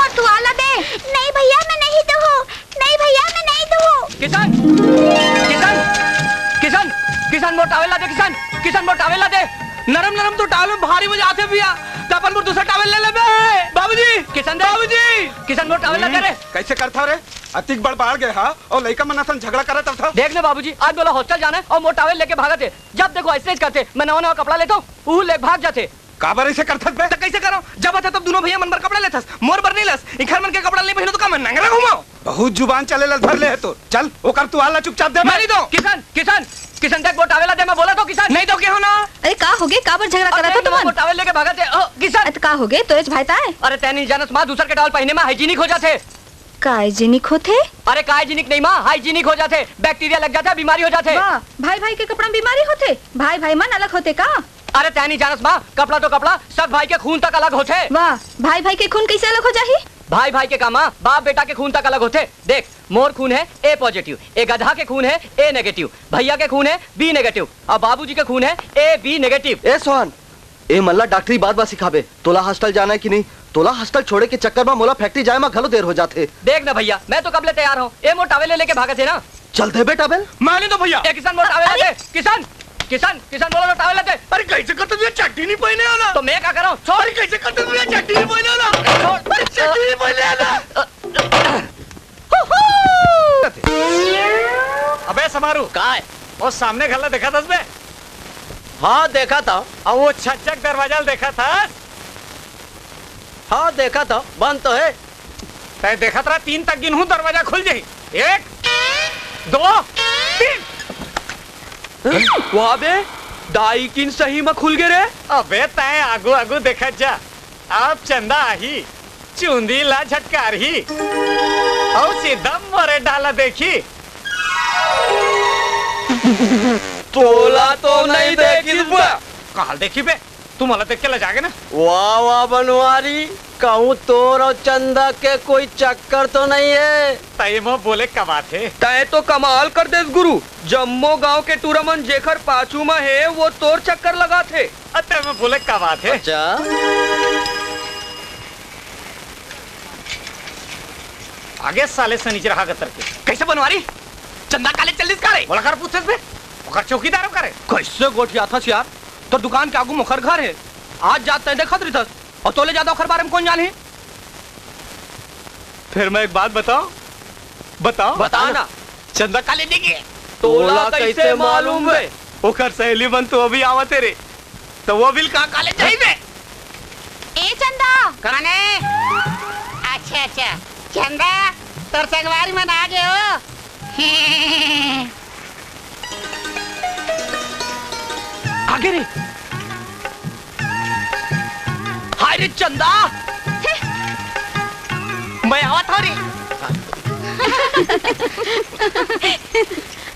और तू आला दे। नहीं भैया मैं नहीं दूँ, नहीं भैया मैं नहीं दूँ। किसान किसान किसान किसान मोर टावेल ला दे, किसान किसान मोर टावेल ला दे। नरम नरम तो टावेल में भारी मजा आते भैया। तपन मोर दूसरा टावेल ले ले बे। बाबूजी किसान दे, बाबूजी किसान मोर टावेल ला दे रे। कैसे करता रे? अतिक बड़बाड़ गए हा और लड़का मनासन झगड़ा करा तब था। देख ले बाबूजी, आज बोला हॉस्टल जाना है और मोर टावेल लेके भागा थे। जब देखो ऐसे ही करते, मैं नवा नवा कपड़ा लेता हूँ, वो ले भाग जाते। काबर ऐसे करता बे? तो कैसे करो? जब आता तब दोनों भैया मन भर कपड़ा लेथस, मोर भर नहीं लस। इखर मन के कपड़ा नहीं पहनो तो का मन नंगरा घुमाओ। बहुत जुबान चले लल भर ले है तो। चल ओकर तू आला चुपचाप दे। मैं नहीं दो। किसान किसान किसान देख वो टावेल दे, मैं बोला तो किसान नहीं दो क्या हो ना। अरे का हो गए, काबर झगड़ा करा था तुम? वो टावेल लेके भागा थे। किसान का हो गए तोरेज भाई ताए? अरे तैनी जानस मां दूसर के टावल पहने में हाइजीनिक हो जाते। का हाइजीनिक होते? अरे का हाइजीनिक नहीं मां, हाइजीनिक हो जाते। बैक्टीरिया लग जाता है, बीमारी हो जाते। वाह, भाई भाई के कपड़ा में बीमारी होते? भाई भाई मन अलग होते का? अरे तैनी जानस मां, कपड़ा तो कपड़ा, सब भाई के खून तक अलग होते। वाह, भाई भाई के खून कैसे अलग हो जाही? भाई भाई के का मां, बाप बेटा के खून तक अलग होते। देख मोर खून है ए पॉजिटिव, ए गधा के खून है ए नेगेटिव, भैया के खून है बी नेगेटिव और बाबूजी के खून है ए बी नेगेटिव। ए सोहन, ए मल्ला डॉक्टरी बात बात सिखाबे। तोला हॉस्टल जाना है कि नहीं? तोला हॉस्टल छोड़े के चक्कर में मोला फैक्ट्री जाए में घलो देर हो जाते। देख ना भैया, मैं तो कबले तैयार हूँ। ए मोर टावेल ले के भागे थे ना। चल दे बेटा बेल। माने तो भैया। ए किसान मोर टावेल ले। किसान किसान किसान बोला तो टावेल ले। अरे कैसे करते तुझे चट्टी नहीं पहने वाला? तो मैं क्या कर रहा हूँ? छोड़। कैसे करते तुझे चट्टी नहीं पहने वाला? छोड़ चट्टी नहीं पहने वाला। अबे समारू कहाँ है? वो सामने गल्ला देखा था उसमें? हाँ देखा था। और वो छज्जक दरवाजा देखा था? हाँ देखा था, बंद तो है। तय देखा था 3 तक गिनूं दरवाजा खुल जाये। 1 2 3। वहाँ बे डाई किन सही में खुल गए रे। अबे तय आगू आगू देखा जा। अब चंदा आही, चुंदी ला झटकार ही और सीधा मरे डाला देखी। तोला तो नहीं देखी कहाल देखी बे? तू मला देख के लजागे ना। वाह वाह बनवारी, कहूँ तोर और चंदा के कोई चक्कर तो नहीं है? तय में बोले कमा थे। तय तो कमाल कर दे गुरु। जम्मो गांव के टूरमन जेखर पाछू में है वो तोर चक्कर लगा थे। तय में बोले कमा थे। अच्छा आगे साले से नीचे रहा गतर के। कैसे बनवारी? चंदा काले चल्लिस करे बोला कर पूछे बे। ओकर चौकीदार करे। कैसे गोठिया था यार? तो दुकान के आगू मुखर घर है। आज जाते हैं खतरी था और तोले ज्यादा ओखर बारे में कौन जाने? फिर मैं एक बात बताऊं? बताओ बताना। चंदा काले देगी तोला कैसे मालूम है? ओकर सहेली बन तो अभी आवा तेरे तो वो बिल कहाँ काले चाहिए? ए चंदा कौन है? अच्छा अच्छा चंदा तोर संगवारी मन आ गए हो। आगे रे। हाय रे चंदा, मैं आवा था रे।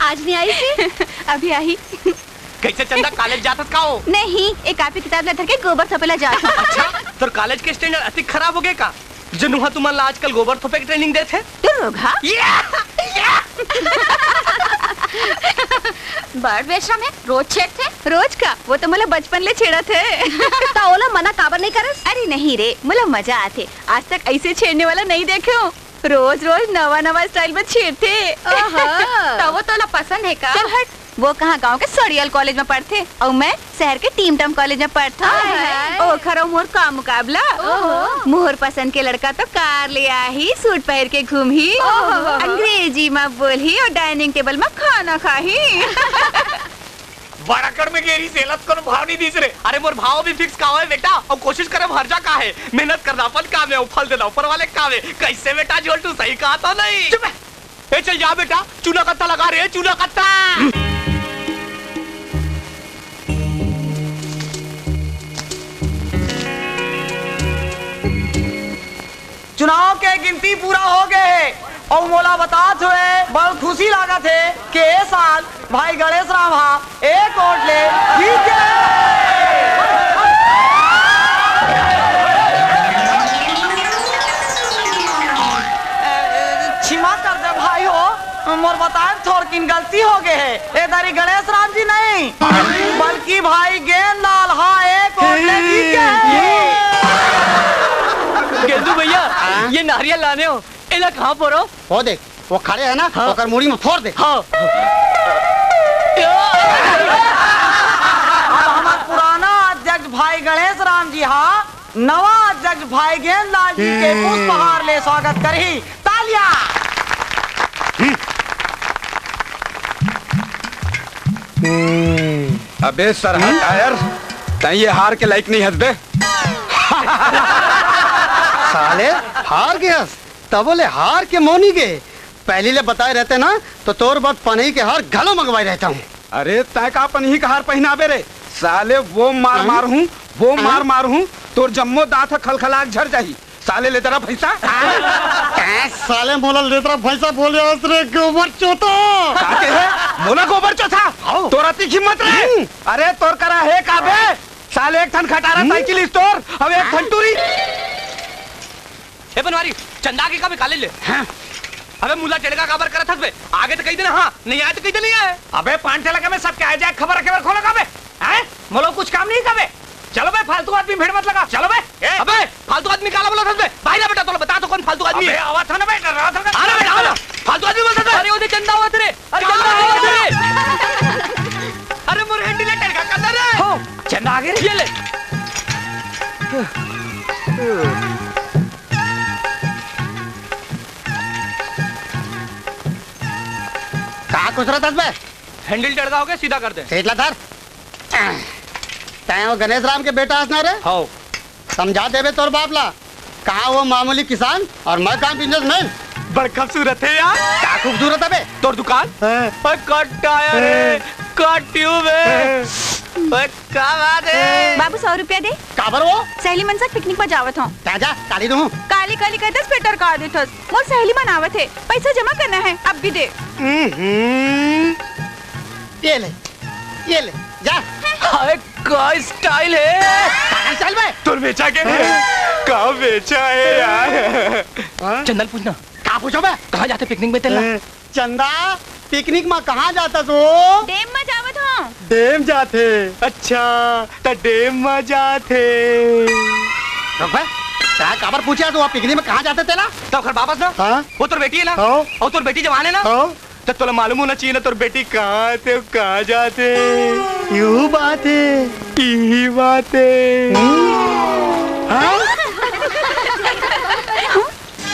आज नहीं आई थी? अभी आई। कैसे चंदा कॉलेज जाता का हो? नहीं, एक कॉपी किताब ले धर के गोबर थपेला जाता। अच्छा, तो कॉलेज के स्टैंडर्ड अति खराब हो गए का? जनुहा तुमन ला आजकल गोबर थोपे की ट्रेनिंग देते? तू लोग हाँ? बड़ बेशरम है, रोज छेड़ते? रोज का? वो तो मुला बचपन ले छेड़ा थे। तो ओला मना काबर नहीं करस? अरे नहीं रे, मुला मजा आते। आज तक ऐसे छेड़ने वाला नहीं देखे हो। रोज रोज नवा नवा स्टाइल में छेड़ते। तो वो तोला पसंद है का? चल हट, वो कहाँ गांव के सड़ियल कॉलेज में पढ़ते और मैं शहर के टीम टम कॉलेज में पढ़ता। ओ खरो मोर का मुकाबला। मोर पसंद के लड़का तो कार ले आई, सूट पहन के घूम ही, अंग्रेजी में बोल ही और डाइनिंग टेबल में खाना खा ही। बड़ा कर में गेरी सेलत को भाव नहीं दीस रे। अरे मोर भाव भी फिक्स का है बेटा और कोशिश करे हर्जा का है। मेहनत करना अपन काम है, फल देना ऊपर वाले काम है। कैसे बेटा जोल तू सही कहा था नहीं? चुप है। ए चल जा बेटा, चूना कत्ता लगा रे, चूना कत्ता। चुनाव के गिनती पूरा हो गए और मोला बता हुए बहुत खुशी लगा थे कि ए साल भाई गणेश राम एक वोट ले जीत गए। क्षमा कर दे भाई हो, मोर बताए थोड़ किन गलती हो गए है। ए दारी गणेश राम जी नहीं बल्कि भाई गेंदलाल एक वोट ले जीत गए। गेंदू भैया, ये ये नारियल लाने हो इला कहाँ पर हो? वो देख वो खड़े है ना, हाँ। ओकर मुड़ी में फोड़ दे। हाँ अब हमार पुराना अध्यक्ष भाई गणेश राम जी हाँ नवा अध्यक्ष भाई गेंदलाल जी के पुष्पहार ले स्वागत करही। तालियां। अबे सरहा टायर, तै ये हार के लायक नहीं हंस बे। साले हार गया तब बोले हार के मोनी गए। पहले ले बताए रहते ना तो तोर बात पनही के हार घलो मंगवाई रहता हूँ। अरे तय का पनही का हार पहनाबे रे साले, वो मार मार हूँ, वो मार मार हूँ, तोर जम्मो दांत खलखलाक झड़ जाही। साले ले तेरा पैसा साले मोला ले तेरा पैसा बोले रे गोबर चोता काके है मोला गोबर चौथा तोरा तीखी मत रे। अरे तोर करा है काबे साले, एक थन खटारा साइकिल स्टोर अब एक थन टूरी। ए बनवारी चंदा के का भी काले ले। अबे मुला टेड़का काबर करत हस बे? आगे तो कही देना हाँ, नहीं आए तो कही दे नहीं आए। अबे पांच लगा में सब क्या है जाए खबर खबर खोलो का बे हैं मोलो कुछ काम नहीं का बे। चलो बे फालतू आदमी भीड़ मत लगा। चलो बे अबे फालतू आदमी काला बोला था बे? भाई ना बेटा तो बता तो कौन फालतू आदमी अबे है? आवाज था ना बेटा रात का अरे बेटा आओ ना, फालतू आदमी बोलता था। अरे वो दे चंदा हुआ तेरे, अरे चंदा हुआ तेरे। अरे मोर हैंडल ले टेड़का कर दे रे। हो चंदा आगे ये ले। कहा कुछ रहा था बे? हैंडल टेढ़ा हो गया सीधा कर दे। सीटला धर। तय वो गणेश राम के बेटा हंसना रे। हाँ समझा देवे तोर बापला। कहा वो मामूली किसान और मैं काम बिजनेसमैन। बड़ खूबसूरत है यार। क्या खूबसूरत है बे? तोर दुकान कट टायर है, कट ट्यूब है, क्या बात है। बाबू 100 रुपया दे। काबर वो सहेली मन साथ पिकनिक पर जावत हूँ। ताजा काली दूँ। काली काली कहते स्वेटर काट देथस। मोर सहेली मन आवत है, पैसा जमा करना है, अब भी दे। ये ले जा। हाय क्या स्टाइल है। कहाँ चल बे? तुर बेचा के का बेचा है यार। चंदन पूछना कहाँ पूछो बे? कहाँ जाते पिकनिक में तेला? चंदा पिकनिक में कहाँ जाता तू? डेम में जावत हूँ। डेम जाते। अच्छा तो डेम में जाते। रुक बे, क्या काबर पूछा तू पिकनिक में कहाँ जाते तेला? तो खर वापस ना। हाँ? वो तोर बेटी है ना, हाँ। और तोर बेटी जवान है ना, हाँ? तो तोला मालूम होना चाहिए ना तोर बेटी कहाँ थे कहाँ जाते। यू बात है। यही बात है। हाँ?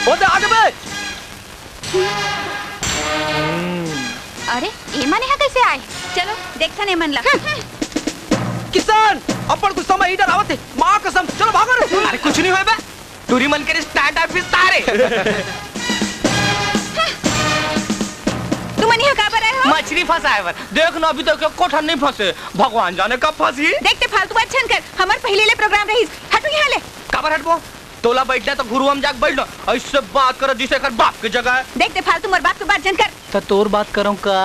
वो तो आगे बे। अरे ये मन यहाँ कैसे आए? चलो देखता नहीं मन लगा। किसान अपन गुस्सा में इधर आवत है, माँ कसम चलो भागो रे। अरे कुछ नहीं हुआ बे, टूरी मन के स्टैंड अप तारे। तुम यहाँ कहाँ पर आए हो? मछली फंसा है देख ना, अभी तक कोठन नहीं फंसे, भगवान जाने कब फंसी। देखते फालतू बात छन कर, हमार पहले ले प्रोग्राम रही। हटो यहाँ ले। काबर हटबो? तोला बैठना तो गुरु हम जाग बैठना, ऐसे बात करो जिसे कर बाप की जगह है। देखते फालतू मोर बात को बात जन कर। तो तोर बात करूं का?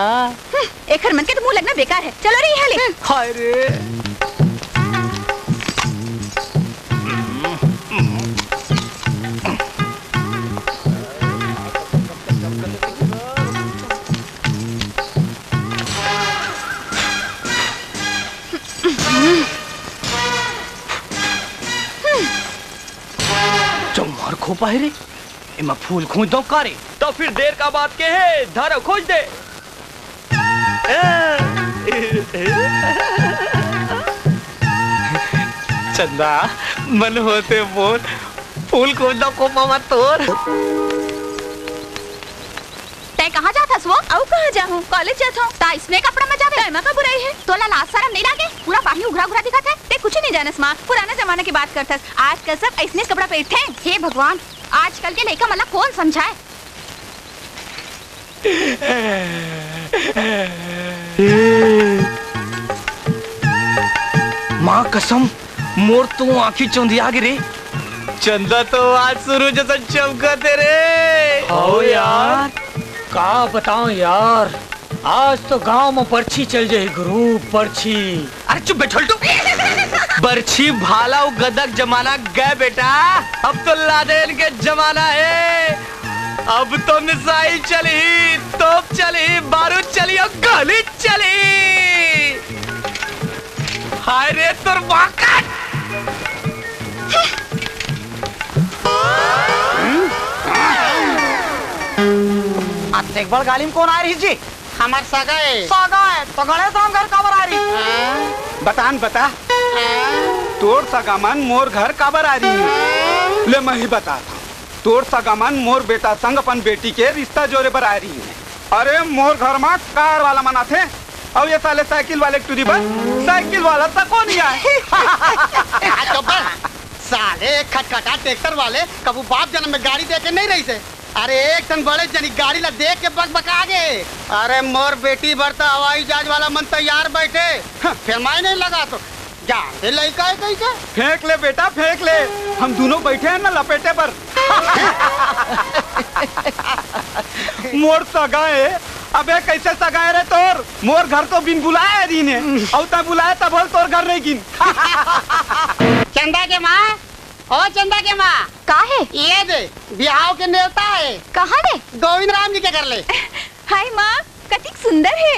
एक हर मन के तो मुंह लगना बेकार है। चलो रे यहाँ ले। हाय रे चौमार खो पाए रे, इमा फूल खोज दो कारे, तो फिर देर का बात के है, धारा खोज दे। चंदा मन होते बोल, फूल खोज दो को मामा तोर। तय कहाँ जाता वो? औ कहाँ जाऊँ? कॉलेज जाता हूँ। ता इसने कपड़ा में जावे। तय का बुराई है। तोला लाज शरम नहीं लागे? पूरा बाही उघरा उघरा दिखत है। ते कुछ नहीं जानस माँ, पुराना जमाना की बात करतस। आजकल सब ऐसने कपड़ा पहनते हैं। हे भगवान, आजकल के लड़का मला कौन समझाए? माँ कसम मोर तो आँखी चौंधिया गिरे। चंदा तो आज शुरू जैसा चमकते रे। ओ यार का बताऊं यार, आज तो गांव में पर्ची चल जाए गुरु, पर्ची। अरे चुप बैठल तू। बर्छी भाला गदक जमाना गए बेटा, अब तो लादेन के जमाना है। अब तो मिसाइल चली, तोप चली, बारूद चली और गोली चली। हाय रे तुर वाकट। देखभाल गाड़ी में कौन आ रही जी? हमार सगाए। सागा है तो गणेश राम घर काबर आ रही? बतान बता, तोर सगामन मोर घर काबर आ रही है? ले मैं ही बताता हूँ। तोर सगामन मोर बेटा संग अपन बेटी के रिश्ता जोड़े पर आ रही है। अरे मोर घर में कार वाला मना थे और ये साले साइकिल वाले टूरी पर साइकिल वाला तक कौन नहीं आए। साले खटखटा ट्रैक्टर वाले कबू बाप जन्म में गाड़ी देके नहीं रही से। अरे एक टन बड़े जनी गाड़ी ला देख के बकबका गए। अरे मोर बेटी बढ़ता हवाई जहाज वाला मन तैयार बैठे, फिर मैं नहीं लगा तो जान दे लड़का है कैसे। फेंक ले बेटा फेंक ले, हम दोनों बैठे हैं ना लपेटे पर। मोर सगाए, अबे कैसे सगाए रे तोर? मोर घर तो बिन बुलाए रही ने और तब बुलाए तब तोर घर नहीं गिन। चंदा के माँ, ओ चंदा के माँ, का है? ये दे बिहाव के नेवता है। कहाँ रे? गोविंद राम जी के कर ले। हाय माँ, कतिक सुंदर है।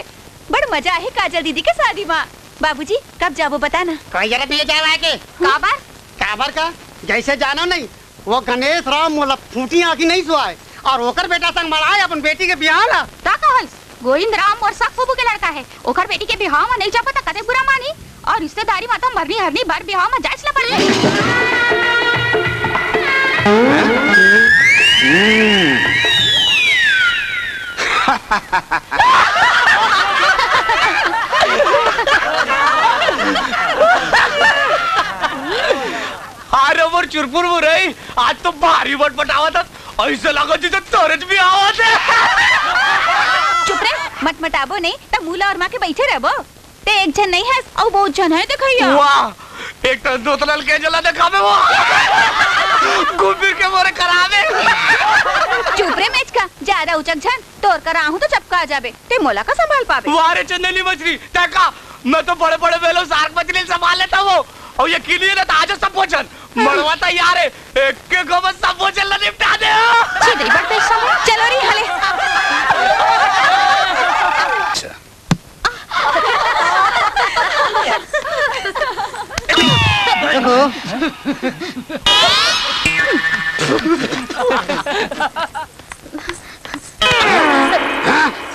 बड़ मजा है काजल दीदी के शादी माँ। बाबूजी कब जाबो बताना। कोई जरूरत नहीं जाए के। काबर? काबर का जैसे जानो नहीं, वो गणेश राम मोला फूटी आँखी नहीं सुआए और ओकर बेटा संग मड़ाए अपन बेटी के बिहार ला। का कहल? गोविंद राम और सख फूफू के लड़का है। ओकर बेटी के बिहाव में नहीं जा पता कते बुरा मानी और रिश्तेदारी में तो मरनी हरनी बार बिहाव में जाइस ला पड़ले। अरे वो चुरपुर वो रही आज तो भारी बटपटावा था, ऐसे लगा जैसे तोरज भी आवा थे। चुप रे, मटमटाबो नहीं तो मूला और माँ के बैठे रहबो। ते एक जन नहीं है और बहुत जन है देखैया। वाह, एक तो दो तलल के जला दिखावे वो घूम के मोरे करावे। चुप रे मेच का, ज्यादा उचक झन तोर कर आहू तो चपका आ जाबे। ते मोला का संभाल पावे। वारे चंदेली मछली देखा, मैं तो बड़े बड़े बेलो सार्क मछली संभाल लेता वो और ये किली ना आज सब भोजन मरवा तैयार है, एक के गोबर सब भोजन ला निपटा दे। छिदरी बड़ते समय चलो री हले।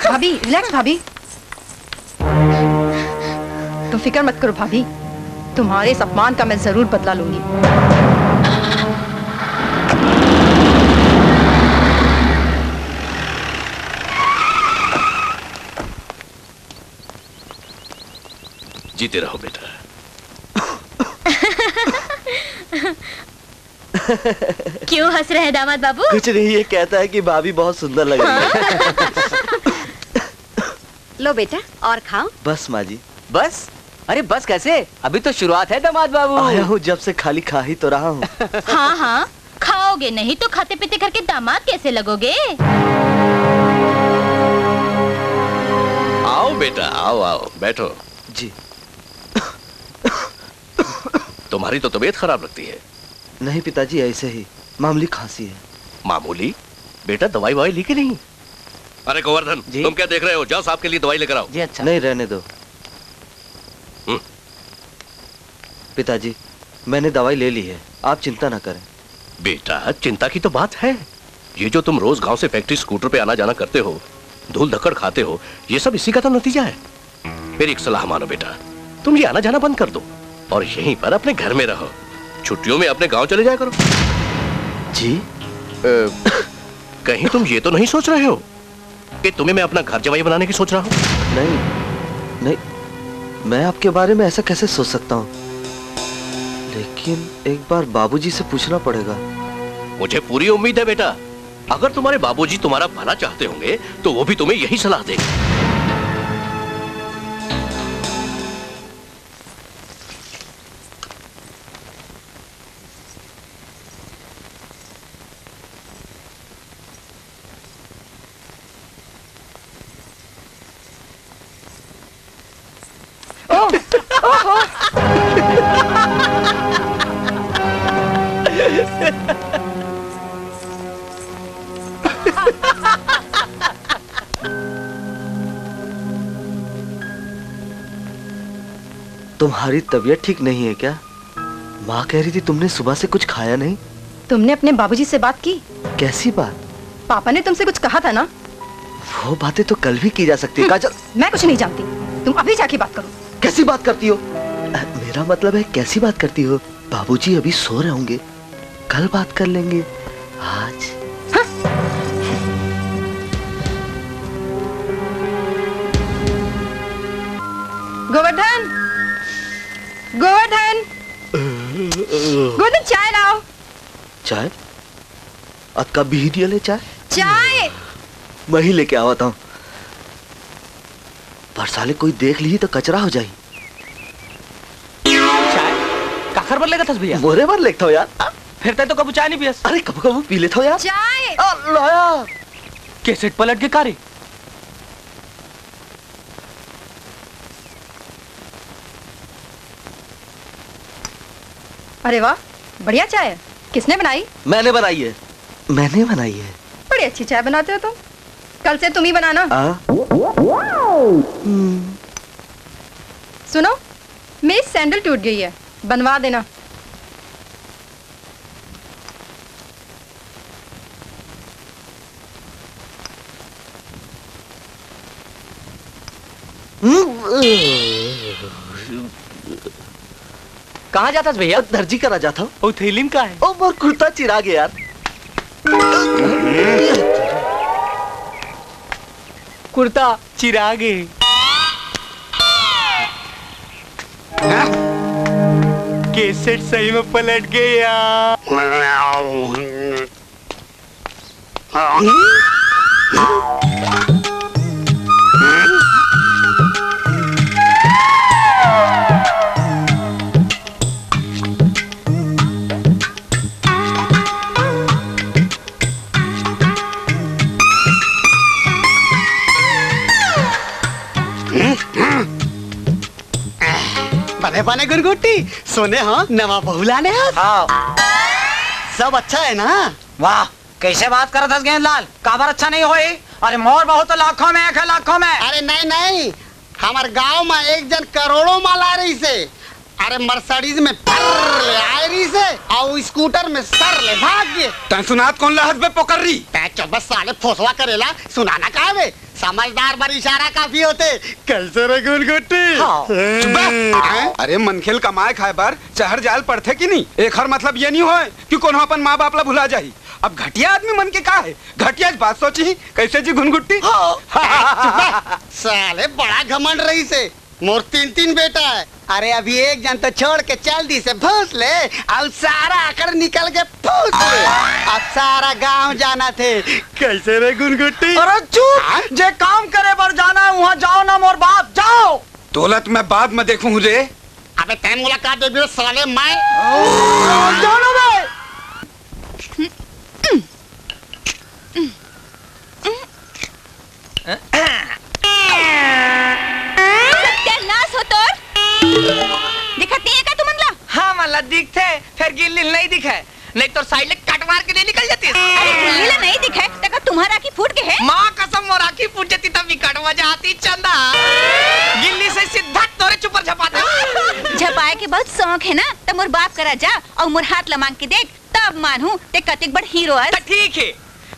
भाभी रिलैक्स भाभी, तुम फिक्र मत करो भाभी, तुम्हारे इस अपमान का मैं जरूर बदला लूंगी। जीते रहो बेटा। क्यों हंस रहे हैं दामाद बाबू? कुछ नहीं, ये कहता है कि भाभी बहुत सुंदर लग रही है। लो बेटा और खाओ। बस माँ जी। बस? अरे बस कैसे, अभी तो शुरुआत है दामाद बाबू। आया हूँ जब से खाली खा ही तो रहा हूँ। हाँ हाँ खाओगे नहीं तो खाते पीते करके दामाद कैसे लगोगे? आओ बेटा आओ आओ बैठो। जी। तुम्हारी तो तबीयत खराब लगती है। नहीं पिताजी, ऐसे ही मामूली खांसी है। मामूली? बेटा दवाई ववाई ली कि नहीं? अरे गोवर्धन, तुम क्या देख रहे हो? जाओ साहब के लिए दवाई लेकर आओ। जी अच्छा। नहीं रहने दो पिताजी, मैंने दवाई ले ली है, आप चिंता ना करें। बेटा चिंता की तो बात है, ये जो तुम रोज गांव से फैक्ट्री स्कूटर पे आना जाना करते हो, धूल धक्कड़ खाते हो, ये सब इसी का तो नतीजा है। मेरी एक सलाह मानो बेटा, तुम ये आना जाना बंद कर दो और यहीं पर अपने घर में रहो। छुट्टियों में अपने गांव चले जाया करो। जी? कहीं तुम ये तो नहीं सोच रहे हो कि तुम्हें मैं अपना घर जमाई बनाने की सोच रहा हूँ? नहीं नहीं, मैं आपके बारे में ऐसा कैसे सोच सकता हूँ, लेकिन एक बार बाबूजी से पूछना पड़ेगा। मुझे पूरी उम्मीद है बेटा, अगर तुम्हारे बाबूजी तुम्हारा भला चाहते होंगे तो वो भी तुम्हें यही सलाह देंगे। तुम्हारी तबीयत ठीक नहीं है क्या? माँ कह रही थी तुमने सुबह से कुछ खाया नहीं। तुमने अपने बाबूजी से बात की? कैसी बात? पापा ने तुमसे कुछ कहा था ना? वो बातें तो कल भी की जा सकती है काजल। मैं कुछ नहीं जानती, तुम अभी जाके बात करो। कैसी बात करती हो? मेरा मतलब है कैसी बात करती हो? बाबूजी अभी सो रहे होंगे, कल बात कर लेंगे। आज गोवर्धन, गोवर्धन, गोवर्धन चाय लाओ। चाय? अक्का भी दिया ले चाय? चाय मैं ही लेके आवा था। पर साले कोई देख ली तो कचरा हो जाए। चाय काखर पर लेगा था भैया? मोरे पर लेता हो यार। फिर तो कबू चाय नहीं पियस? अरे कब कब पी लेता हो यार। चाय लाया कैसेट पलट के कारी। अरे वाह, बढ़िया चाय है। किसने बनाई? मैंने बनाई है। मैंने बनाई है। बड़ी अच्छी चाय बनाते हो तुम। कल से तुम ही बनाना। सुनो, मेरी सैंडल टूट गई है, बनवा देना। कहाँ जाता भैया? दर्जी करा जाता हूँ। ओ थैलीम का है? ओ मोर कुर्ता चिरा गया यार। कुर्ता चिरा गए। कैसेट सही में पलट गया। बने बने गुरगुट्टी सोने हाँ नवा बहू लाने हाँ। सब अच्छा है ना? वाह, कैसे बात कर रहा था गेंदलाल? काबर अच्छा नहीं होई? अरे मोर बहुत तो लाखों में एक है, लाखों में। अरे नहीं नहीं, हमारे गांव में एक जन करोड़ों माल आ रही से। अरे मर्सिडीज में फर ले आ रही से और स्कूटर में सर ले भाग गए। तै सुनात कौन ला हद पे पकड़ रही? बस साले फोसवा करेला, सुनाना कहा बे? समझदार पर इशारा काफी होते। कैसे रे गुलगुट्टी? अरे मनखेल कमाए खाए बार चहर जाल पड़ते कि नहीं? एक हर मतलब ये नहीं होए कि कौन अपन माँ बाप ला भुला जाही। अब घटिया आदमी मन के का है? घटिया बात सोची कैसे जी घुनगुट्टी? साले बड़ा घमंड रही से। मोर 3 बेटा है। अरे अभी एक जन तो छोड़ के चल दी से भूस ले और सारा आकर निकल के फूस ले। अब सारा गांव जाना थे। कैसे रे गुनगुट्टी? अरे चुप, जे काम करे पर जाना है वहाँ जाओ ना मोर बाप, जाओ। दौलत मैं बाद में देखूं रे। अबे तै मुलाकात दे भी साले मैं जानो बे। सत्यानाश हो तोर। दिखती है का तुम मंगला? हाँ मला दिखते, फिर गिल्ली नहीं दिखे, नहीं तो साइड ले कट मार के नहीं निकल जाती। अरे गिल्ली नहीं दिखे तक तुम्हारा की फूट के है? माँ कसम मोरा की फूट जाती तब विकट वजह आती चंदा। गिल्ली से सीधा तोरे चुपर झपाता। झपाए के बहुत शौक है ना, तो मोर बाप करा जा और मोर हाथ लमांग के देख, तब मानू ते कतिक बड़ हीरो है। ठीक है,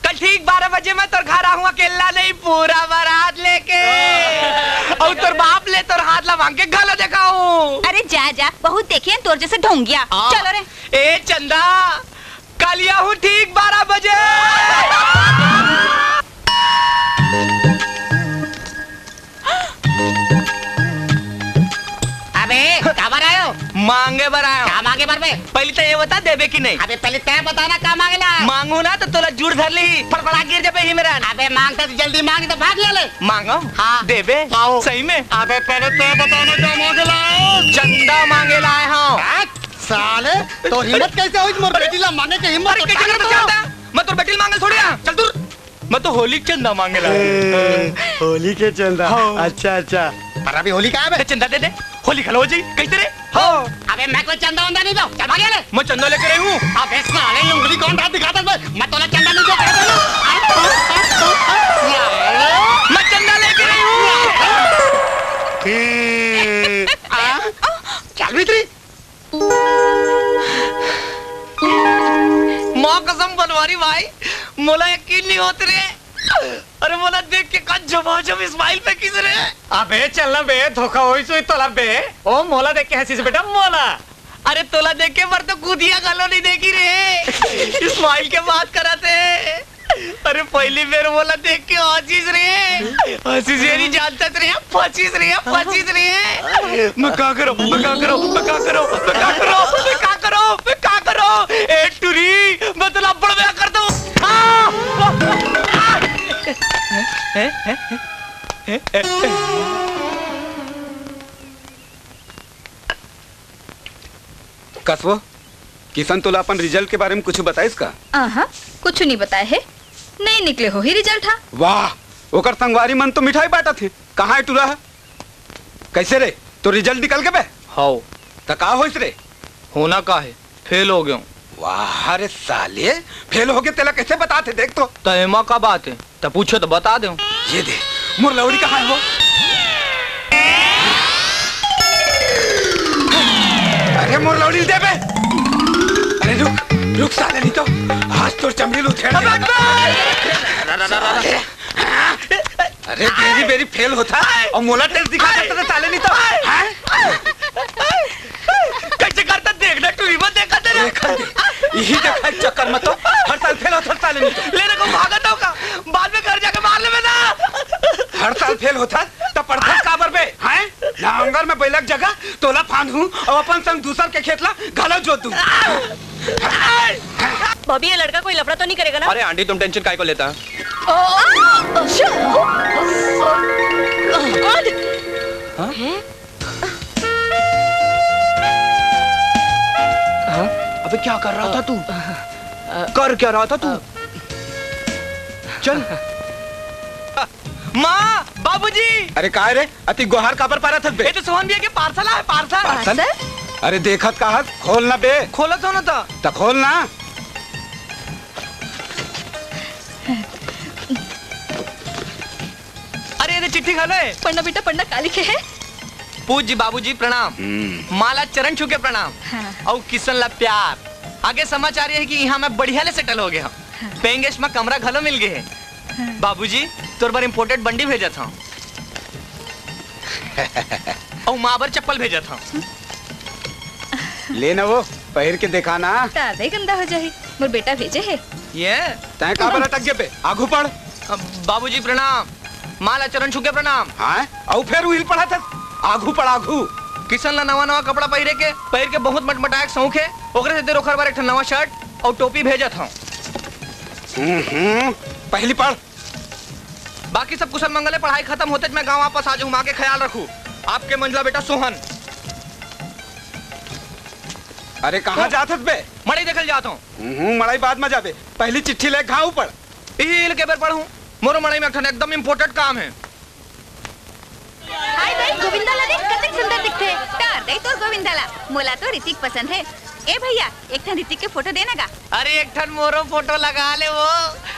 कल ठीक 12 बजे मैं तोर घर आऊंगा, अकेला नहीं पूरा बारात लेके। और तोर बाप ले तोर हाथ लमांग के गला दिखाऊं। अरे जा जा, बहुत देखिए तोर जैसे ढोंगिया। चलो रे। ए चंदा, कल आऊं ठीक 12 बजे। अबे काबर आयो? मांगे बर आयो। क्या मांगे बर बे? पहले तो ये बता देबे कि नहीं? अबे पहले तय बताना क्या मांगेला? मांगू ना तो तोला जुड़ धर ली, फड़फड़ा गिर जाबे ही मेरा। अबे मांगता तो जल्दी मांग, तो भाग ले। मांगो हाँ। देबे सही में? अबे पहले तय बताना क्या मांगेला? चंदा मांगे लाए हूँ। साले तो हिम्मत कैसे हुई मोर बेटी ला मांगे के हिम्मत? अरे कैसे करता चलता? मैं तोर बेटी मांगे थोड़ी आ, चल दूर। मैं तो होली चंदा मांगे लाए। होली के चंदा? अच्छा अच्छा, पर अभी होली कहाँ है? चंदा दे दे, होली खलो जी कैसे रे? हो अबे मैं कोई चंदा वंदा नहीं दो, चल भाग ले। मैं चंदा लेके रही हूँ। अबे साले उंगली कौन हाथ दिखाता है? मैं तोला चंदा नहीं दे। मैं चंदा लेके रही हूँ। चल भीतरी। माँ कसम बनवारी भाई, मोला यकीन नहीं होते रे। अरे मोला देख के का जमाजम इस्माइल पे किस रे। अबे चलना बे, धोखा होई सुई तोला बे। ओ मोला देख के हंसी से बेटा मोला। अरे तोला देख के पर तो कूदिया गालो नहीं देखी रे। इस्माइल के बात कराते। अरे पहली बार बोला देख के हंसीस रे। हंसीस ये नहीं जानता रे, फंसीस रे, फंसीस रे। मैं क्या करो, मैं क्या करो, मैं क्या करो, मैं क्या करो, मैं क्या करो, मैं क्या करो। ए टुरी, मैं तो लपड़ में कर दूं। कसवो किशन तोला अपन रिजल्ट के बारे में कुछ बताइस का? कुछ नहीं बताए है, नहीं निकले हो ही रिजल्ट था। वाह, ओकर संगवारी मन तो मिठाई बांटा थे। कहाँ है टूरा? कैसे रे तो रिजल्ट निकल के बे? हाउ तो का होइस रे? होना का है, फेल हो गया। वाह रे साले, फेल हो गए तेला कैसे बताते? देख तो तयमा का बात है, तो पूछो तो बता दो। ये दे मोर लौड़ी कहाँ है वो? अरे मोर लौड़ी दे बे। अरे रुक रुक साले, नहीं तो आज तो चमड़ी उछेड़ दे। अरे तेरी बेरी फेल होता और मोला टेस्ट दिखा देता तो साले, नहीं तो कैसे करता देखना, टूरी मत देखा तेरे। यही देखा चक्कर में तो हर साल फेल होता साले, नहीं तो लेने को भागत होगा, बाद में घर जाके मार ले ना। हर साल फेल होता तो पढ़ता काबर बे हैं? ना अंगर में बैलक जगह तोला फांदू और अपन संग दूसर के खेतला घालो जोत दूं। बॉबी, ये लड़का कोई लफड़ा तो नहीं करेगा ना? अरे आंटी तुम टेंशन काहे को लेता है? अबे क्या कर रहा था तू? कर क्या रहा था तू? चल। माँ, बाबूजी। अरे काय रे अति गोहार काबर पारा था बे? ये तो सोहन भैया के पार्सल है, पार्सल। अरे देखत कहा खोलना बे। खोला तो ना था। तो खोलना। अरे ये चिट्ठी खा ले। पढ़ना बेटा पढ़ना, का लिखे है? पूज्य बाबूजी प्रणाम, माला चरण छू के प्रणाम। और किशन ला प्यार। आगे समाचार ये है कि यहाँ मैं बढ़िया ले सेटल हो गया। पेंगेश में कमरा घलो मिल गए है। बाबूजी तोर बार इम्पोर्टेड बंडी भेजा था और माँ बार चप्पल भेजा था। लेना वो पहर के दिखाना। ताज़ा गंदा हो जाए। मोर बेटा भेजे है। ये तय का बड़ा टक पे आगू पढ़। बाबूजी प्रणाम, माला चरण छू के प्रणाम। हाँ और फिर उहिल पढ़ा था आगू पढ़ आगू। किशन ला नवा नवा कपड़ा पहिर के बहुत मटमटायक शौक है। ओकरे से तेरे ओखर बार एक नवा शर्ट और टोपी भेजा था। पहली पढ़। बाकी सब कुशल मंगल है। पढ़ाई खत्म होते मैं गांव वापस आ जाऊं। माँ के ख्याल रखूं। आपके मंझला बेटा सोहन। अरे कहाँ जात बे? मड़ई देखल जाता हूँ। मड़ई बाद में जाबे, पहली चिट्ठी ले घाव पढ़। इहिल के बेर पढ़ूं। मोरो मड़ई में एकदम इम्पोर्टेंट काम है। हाय भाई, गोविंदाला देख कितने सुंदर दिखते। तार दे तो गोविंदाला, मोला तो ऋतिक पसंद है। ए भैया, एक ठन ऋतिक के फोटो देना का? अरे एक ठन मोरो फोटो लगा ले वो।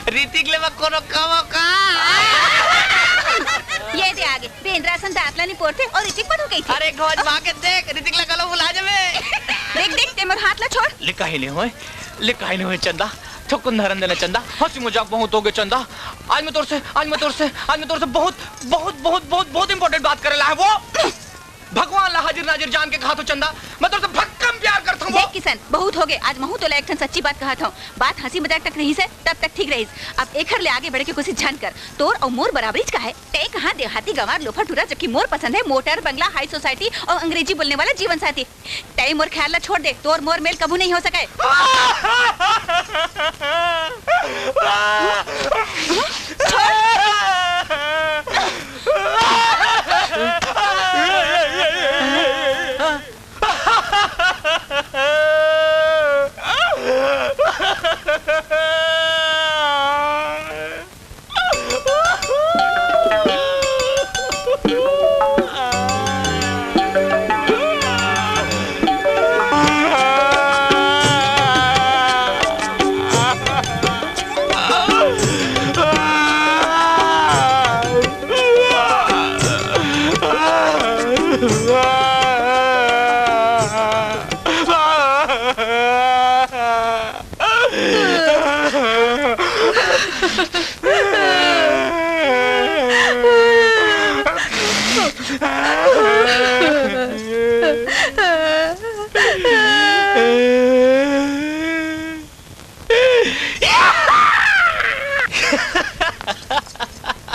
ऋतिक ले कोनो कमो का। ये दे आगे, बेंद्रासन दातला नहीं पोरते और ऋतिक बन गई थी। अरे खोज मां के देख, ऋतिक लगा लो बुला जावे। देख देख ते मोर हाथ ला छोड़। लिखा ही नहीं होए चंदा। थकुन धरन देना चंदा, हंसी मजाक बहुत हो गए चंदा। आज मैं तोर से बहुत बहुत बहुत बहुत बहुत इंपॉर्टेंट बात करेला है वो। भगवान ला हाजिर नाजिर जान के कहा तो चंदा, मैं तोर से भक्कम प्यार करता हूँ। देख किशन, बहुत हो गए। आज महू तो एक ठन सच्ची बात कहा था। बात हंसी मजाक तक रही से तब तक ठीक रही। अब एक ले आगे बढ़ के कोशिश जान कर। तोर और मोर बराबरीज का है। ते कहाँ देहाती गंवार लोफर टूरा, जबकि मोर पसंद है मोटर बंगला, हाई सोसाइटी और अंग्रेजी बोलने वाला जीवन साथी। ते मोर ख्याल ला छोड़ दे, तोर मोर मेल कबू नहीं हो सके।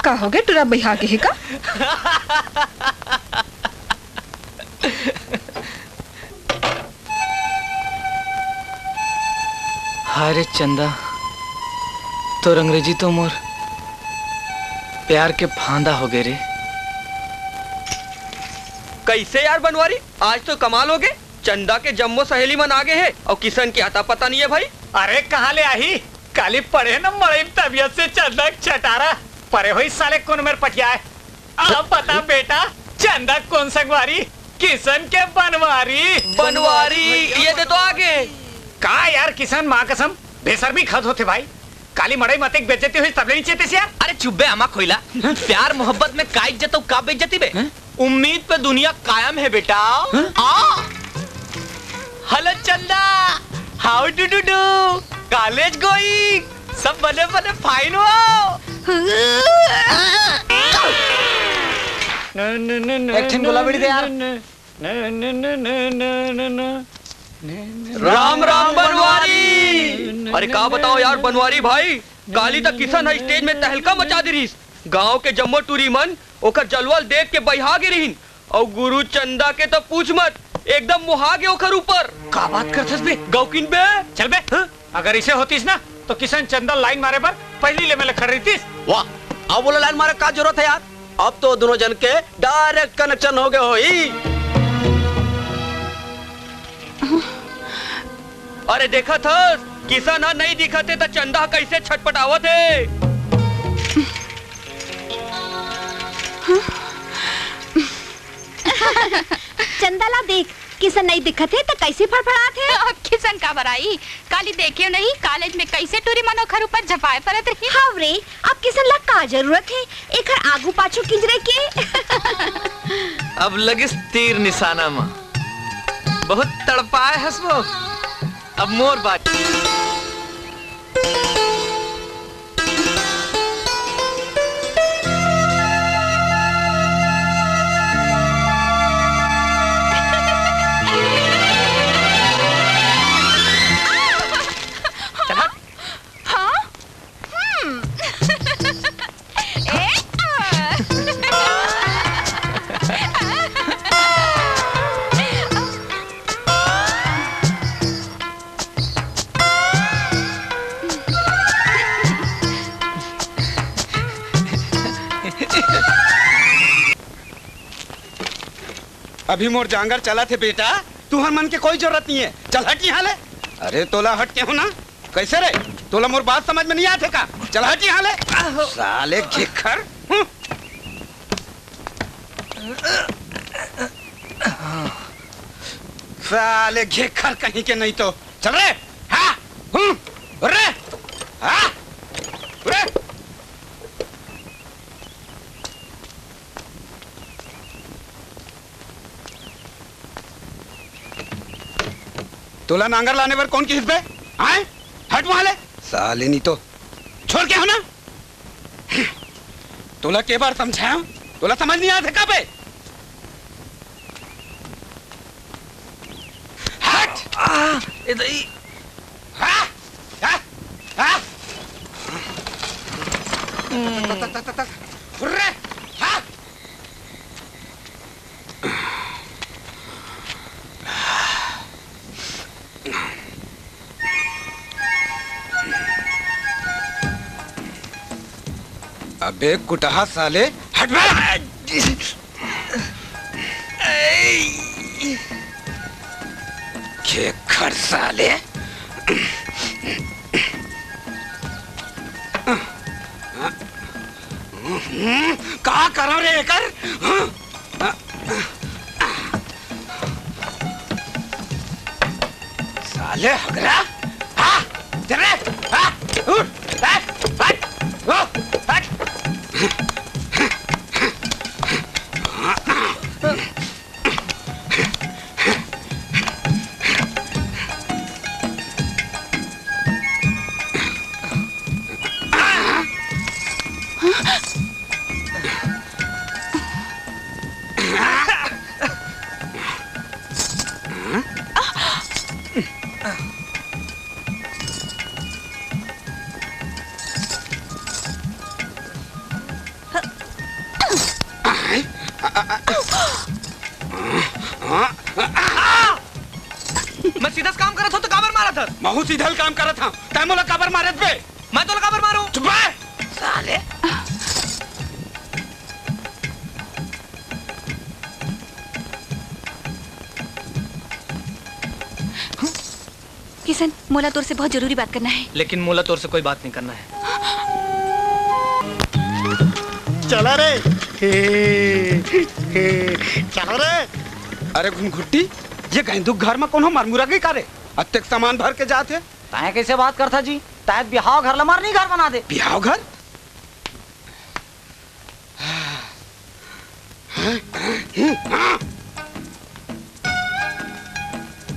का हो गया टुरा बिहा के का? अरे चंदा तो अंग्रेजी तो मोर प्यार के फांदा हो गए रे। कैसे यार बनवारी, आज तो कमाल हो गए। चंदा के जम्मो सहेली मन आगे है और किशन की आता पता नहीं है भाई। अरे कहाँ ले आई, काली पड़े न मरे तबियत से चंदा चटारा परे हुई साले कौन मेरे पटिया है। अब बता बेटा चंदा कौन संगवारी, किशन के बनवारी। बनवारी ये दे तो आगे। कहा यार किशन माँ कसम बेसर भी खत होते भाई, काली मड़ई मत एक बेइज्जती हुई तबले नीचे तेरे यार। अरे चुब्बे अमा खोइला, प्यार मोहब्बत में का इज्जत और का बेइज्जती बे। उम्मीद पे दुनिया कायम है बेटा। हेलो चंदा, how do do do, college going, सब बने बने फाइन हो। एक ठिन गोला बेड़ी दे यार। राम राम बनवारी। अरे का बताओ यार बनवारी भाई, काली तक किशन है स्टेज में तहलका मचा दी रहीस। गांव के जम्मो टूरी मन ओकर जलवल देख के बहा गे रहीन और गुरु चंदा के तो पूछ मत, एकदम मुहा गे ओकर ऊपर। का बात करथस बे गौकिन बे। चल बे अगर इसे होतीस ना तो किशन चंदा लाइन मारे पर पहली ले में खड़ रहीस। वाह, अब बोला लाइन मारे का जरूरत है यार, अब तो दोनों जन के डायरेक्ट कनेक्शन हो गए होई। अरे देखा था किसान नहीं दिखते तो चंदा कैसे छटपटावत है। चंदा ला देख, किशन नहीं दिखत है तो कैसे फड़फड़ात है। अब किशन का बराई, काली देखियो नहीं कॉलेज में कैसे टूरी मनोखर ऊपर झपाए परत रही। हाँ रे, अब किशन ला का जरूरत है एकर आगू पाछू किंजरे के। अब लगिस तीर निशाना में, बहुत तड़पाए हसबो। अब मोर बात अभी मोर जांगर चला थे बेटा, तुहर मन के कोई जरूरत नहीं है, चल हट यहाँ ले। अरे तोला हट के हो ना, कैसे रे तोला मोर बात समझ में नहीं आते का, चल हट यहाँ ले। साले घेखर। साले घेखर कहीं के नहीं तो चल रे। हाँ रे हाँ रे। तोला नांगर लाने पर कौन की हिस्से आए, हट वहां ले। साले नहीं तो छोड़ के हो ना। तोला के बार समझाया, तोला समझ नहीं आते का बे। हट इधर ही। हाँ हाँ हाँ रे हाँ। अबे कुटहा साले हट घेखर साले। कहा करो रे कर। साले हगरा हाँ चले हाँ मैं सीधा काम करा था तो काबर मारा था। महू सीधा काम करा था तय मोला काबर मारत बे। मैं तो काबर मारू। चुप रह साले। किशन, मोला तोर से बहुत जरूरी बात करना है। लेकिन मोला तोर से कोई बात नहीं करना है। चला रे चलो रे। अरे घुनघुट्टी, ये गंदुक घर में कौन मरमुरा के करे अत्यक सामान भर के जाते। ताए कैसे बात करता जी? ताए बिहाव घर लमार नहीं घर बना दे। बिहाव घर?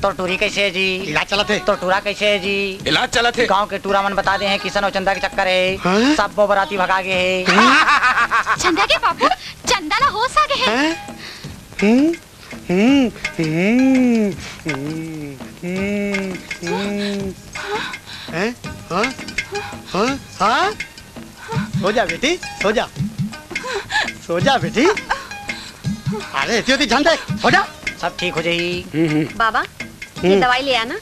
तो टूरी कैसे है जी? इलाज चला थे। तो टूरा कैसे है जी? इलाज चला थे। गांव के टूरा मन बता दे हैं किशन और चंदा के चक्कर है। सब वो बराती भगा गए है। चंदा के बाबू, चंदा ला हो सके है। सो जा बेटी, सो जा, सो जा बेटी। अरे इतनी झंडे हो जा। सब ठीक हो जाएगी। बाबा, ये दवाई ले आना।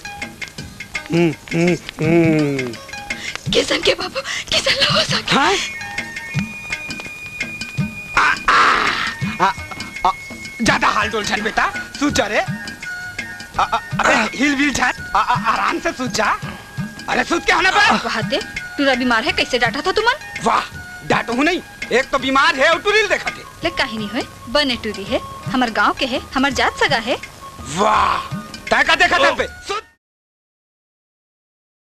किशन के बाबू, किशन ला हो सके। ज्यादा हाल डोल छन बेटा, सूझ जा रे। अरे हिल विल छन, आराम से सूझ जा। अरे सूझ क्या होना बे? वहाँ दे, टूरा बीमार है, कैसे डांटा था तुमन? वाह, डांटो हूँ नहीं, एक तो बीमार है और टूरिल देखा थे। ले काहे नहीं है, बने टूरी है, हमार गांव के है, हमार जात सगा है। वाह, तय का देखा था पे।